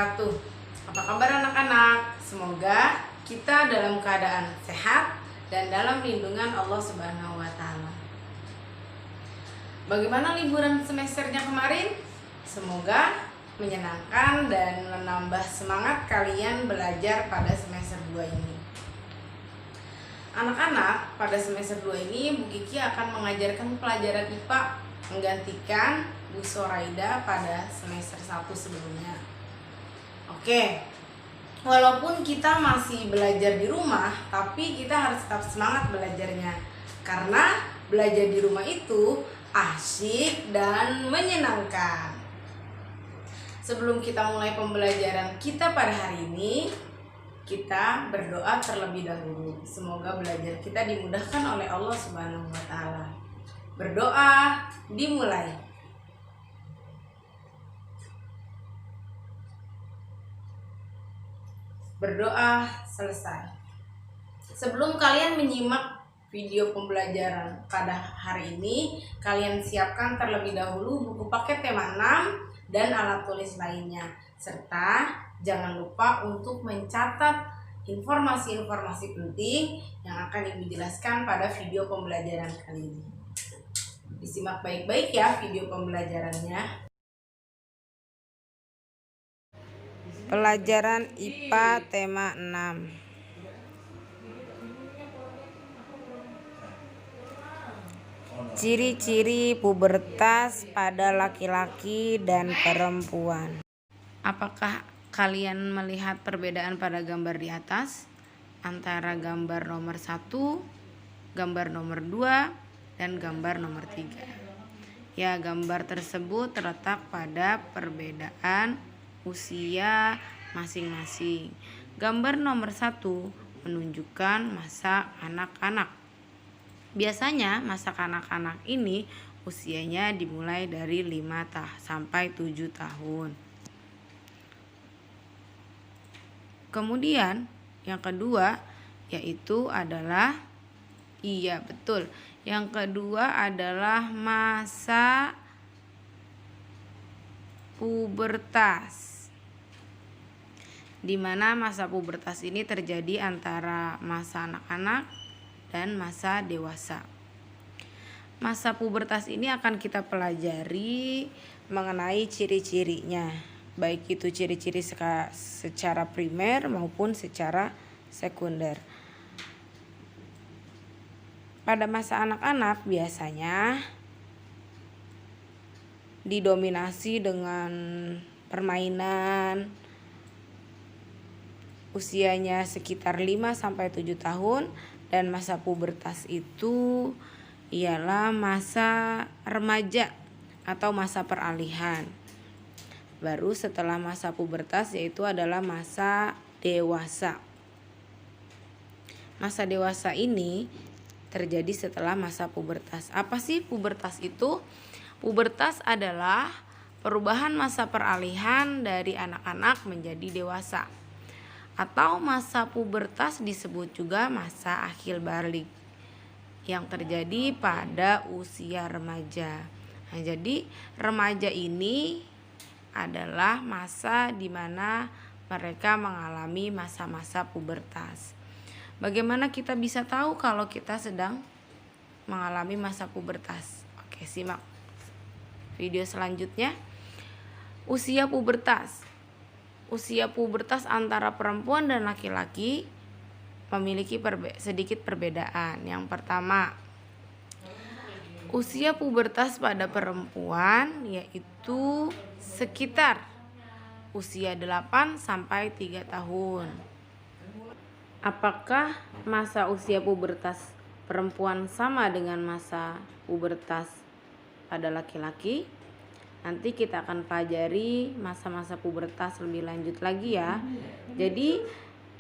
wabarakatuh. Apa kabar anak-anak? Semoga kita dalam keadaan sehat dan dalam lindungan Allah Subhanahu wa Ta'ala. Bagaimana liburan semesternya kemarin? Semoga menyenangkan dan menambah semangat kalian belajar pada semester 2 ini. Anak-anak, pada semester 2 ini Bu Kiki akan mengajarkan pelajaran IPA menggantikan Bu Soraida pada semester 1 sebelumnya. Oke, walaupun kita masih belajar di rumah, tapi kita harus tetap semangat belajarnya. Karena belajar di rumah itu asyik dan menyenangkan. Sebelum kita mulai pembelajaran kita pada hari ini, kita berdoa terlebih dahulu. Semoga belajar kita dimudahkan oleh Allah Subhanahu wa Ta'ala. Berdoa dimulai. Berdoa selesai. Sebelum kalian menyimak video pembelajaran pada hari ini, kalian siapkan terlebih dahulu buku paket tema 6 dan alat tulis lainnya. Serta jangan lupa untuk mencatat informasi-informasi penting yang akan Ibu jelaskan pada video pembelajaran kali ini. Disimak baik-baik ya video pembelajarannya. Pelajaran IPA tema 6. Ciri-ciri pubertas pada laki-laki dan perempuan. Apakah kalian melihat perbedaan pada gambar di atas antara gambar nomor 1, gambar nomor 2, dan gambar nomor 3? Ya, gambar tersebut terletak pada perbedaan usia masing-masing. Gambar nomor 1 menunjukkan masa anak-anak. Biasanya masa kanak-kanak ini usianya dimulai dari 5 sampai 7 tahun. Kemudian yang kedua yaitu adalah Yang kedua adalah masa pubertas, di mana masa pubertas ini terjadi antara masa anak-anak dan masa dewasa. Masa pubertas ini akan kita pelajari mengenai ciri-cirinya, baik itu ciri-ciri secara primer maupun secara sekunder. Pada masa anak-anak biasanya didominasi dengan permainan, usianya sekitar 5 sampai 7 tahun, dan masa pubertas itu ialah masa remaja atau masa peralihan. Baru setelah masa pubertas yaitu adalah masa dewasa. Masa dewasa ini terjadi setelah masa pubertas. Apa sih pubertas itu? Pubertas adalah perubahan masa peralihan dari anak-anak menjadi dewasa. Atau masa pubertas disebut juga masa akhir balik yang terjadi pada usia remaja. Nah, jadi remaja ini adalah masa di mana mereka mengalami masa-masa pubertas. Bagaimana kita bisa tahu kalau kita sedang mengalami masa pubertas? Oke, simak video selanjutnya. Usia pubertas. Usia pubertas antara perempuan dan laki-laki memiliki sedikit perbedaan. Yang pertama, usia pubertas pada perempuan yaitu sekitar usia 8 sampai 3 tahun. Apakah masa usia pubertas perempuan sama dengan masa pubertas pada laki-laki? Nanti kita akan pelajari masa-masa pubertas lebih lanjut lagi ya. Jadi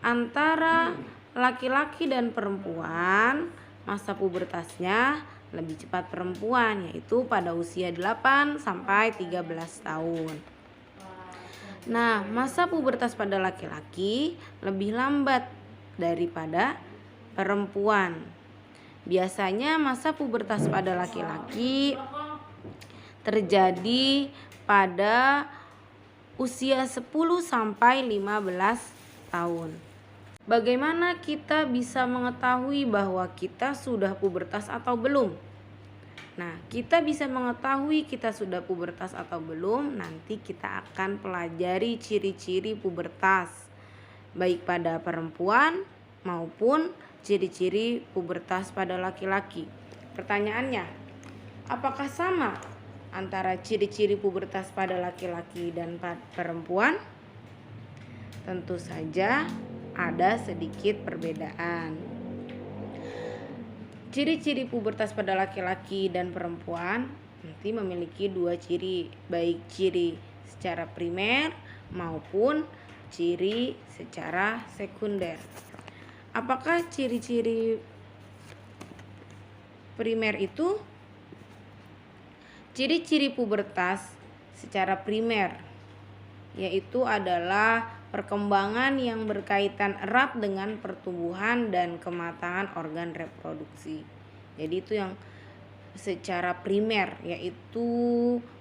antara laki-laki dan perempuan masa pubertasnya lebih cepat perempuan, yaitu pada usia 8 sampai 13 tahun. Nah, masa pubertas pada laki-laki lebih lambat daripada perempuan. Biasanya masa pubertas pada laki-laki terjadi pada usia 10 sampai 15 tahun. Bagaimana kita bisa mengetahui bahwa kita sudah pubertas atau belum? Nah, kita bisa mengetahui kita sudah pubertas atau belum, nanti kita akan pelajari ciri-ciri pubertas, baik pada perempuan maupun ciri-ciri pubertas pada laki-laki. Pertanyaannya, apakah sama antara ciri-ciri pubertas pada laki-laki dan perempuan? Tentu saja ada sedikit perbedaan. Ciri-ciri pubertas pada laki-laki dan perempuan nanti memiliki dua ciri, baik ciri secara primer maupun ciri secara sekunder. Apakah ciri-ciri primer itu? Ciri-ciri pubertas secara primer yaitu adalah perkembangan yang berkaitan erat dengan pertumbuhan dan kematangan organ reproduksi. Jadi itu yang secara primer, yaitu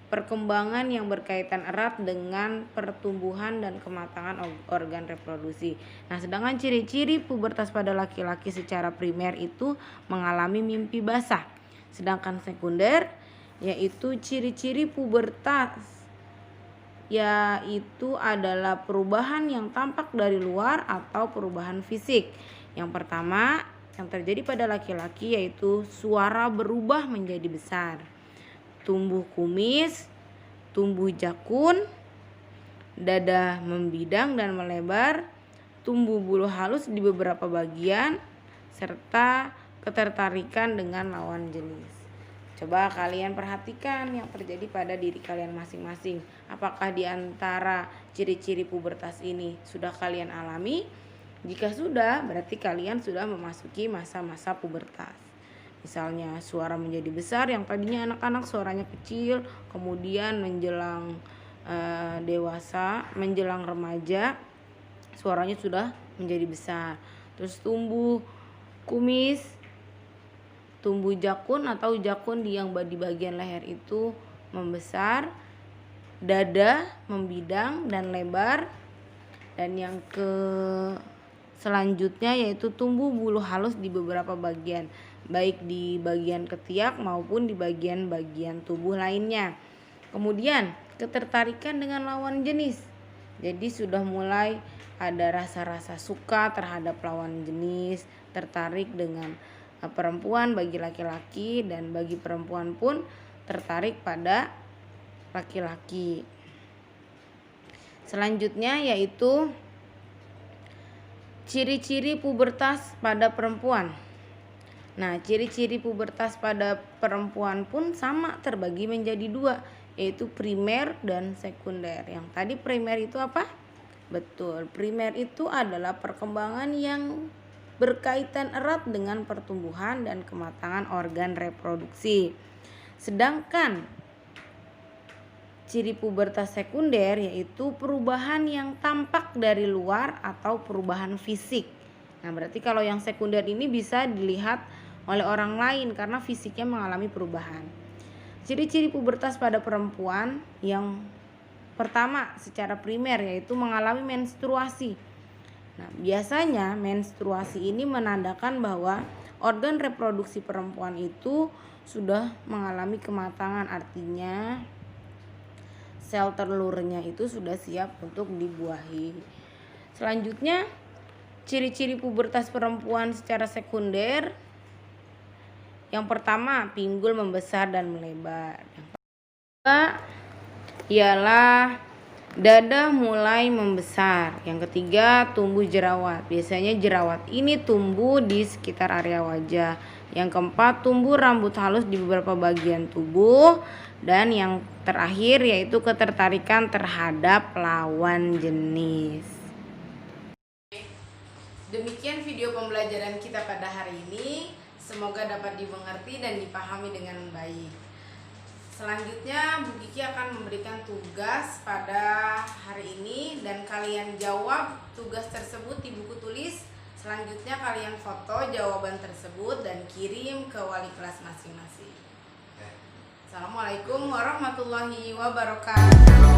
perkembangan yang berkaitan erat dengan pertumbuhan dan kematangan organ reproduksi. Nah, sedangkan ciri-ciri pubertas pada laki-laki secara primer itu mengalami mimpi basah. Sedangkan sekunder yaitu ciri-ciri pubertas yaitu adalah perubahan yang tampak dari luar atau perubahan fisik. Yang pertama yang terjadi pada laki-laki yaitu suara berubah menjadi besar, tumbuh kumis, tumbuh jakun, dada membidang dan melebar, tumbuh bulu halus di beberapa bagian, serta ketertarikan dengan lawan jenis. Coba kalian perhatikan yang terjadi pada diri kalian masing-masing. Apakah di antara ciri-ciri pubertas ini sudah kalian alami? Jika sudah, berarti kalian sudah memasuki masa-masa pubertas. Misalnya suara menjadi besar, yang tadinya anak-anak suaranya kecil, kemudian menjelang dewasa, menjelang remaja, suaranya sudah menjadi besar. Terus tumbuh kumis, tumbuh jakun atau jakun di bagian leher itu membesar, dada membidang dan lebar, dan yang selanjutnya yaitu tumbuh bulu halus di beberapa bagian, baik di bagian ketiak maupun di bagian-bagian tubuh lainnya. Kemudian ketertarikan dengan lawan jenis, jadi sudah mulai ada rasa-rasa suka terhadap lawan jenis, tertarik dengan perempuan bagi laki-laki dan bagi perempuan pun tertarik pada laki-laki. Selanjutnya yaitu ciri-ciri pubertas pada perempuan. Nah, ciri-ciri pubertas pada perempuan pun sama, terbagi menjadi dua, yaitu primer dan sekunder. Yang tadi primer itu apa? Betul, primer itu adalah perkembangan yang berkaitan erat dengan pertumbuhan dan kematangan organ reproduksi. Sedangkan ciri pubertas sekunder yaitu perubahan yang tampak dari luar atau perubahan fisik. Nah, berarti kalau yang sekunder ini bisa dilihat oleh orang lain karena fisiknya mengalami perubahan. Ciri-ciri pubertas pada perempuan yang pertama secara primer yaitu mengalami menstruasi. Nah, biasanya menstruasi ini menandakan bahwa organ reproduksi perempuan itu sudah mengalami kematangan, artinya sel telurnya itu sudah siap untuk dibuahi. Selanjutnya, ciri-ciri pubertas perempuan secara sekunder. Yang pertama, pinggul membesar dan melebar. Yang kedua ialah dada mulai membesar. Yang ketiga, tumbuh jerawat. Biasanya jerawat ini tumbuh di sekitar area wajah. Yang keempat, tumbuh rambut halus di beberapa bagian tubuh. Dan yang terakhir yaitu ketertarikan terhadap lawan jenis. Demikian video pembelajaran kita pada hari ini. Semoga dapat dimengerti dan dipahami dengan baik. Selanjutnya Bu Kiki akan memberikan tugas pada hari ini dan kalian jawab tugas tersebut di buku tulis. Selanjutnya kalian foto jawaban tersebut dan kirim ke wali kelas masing-masing. Assalamualaikum warahmatullahi wabarakatuh.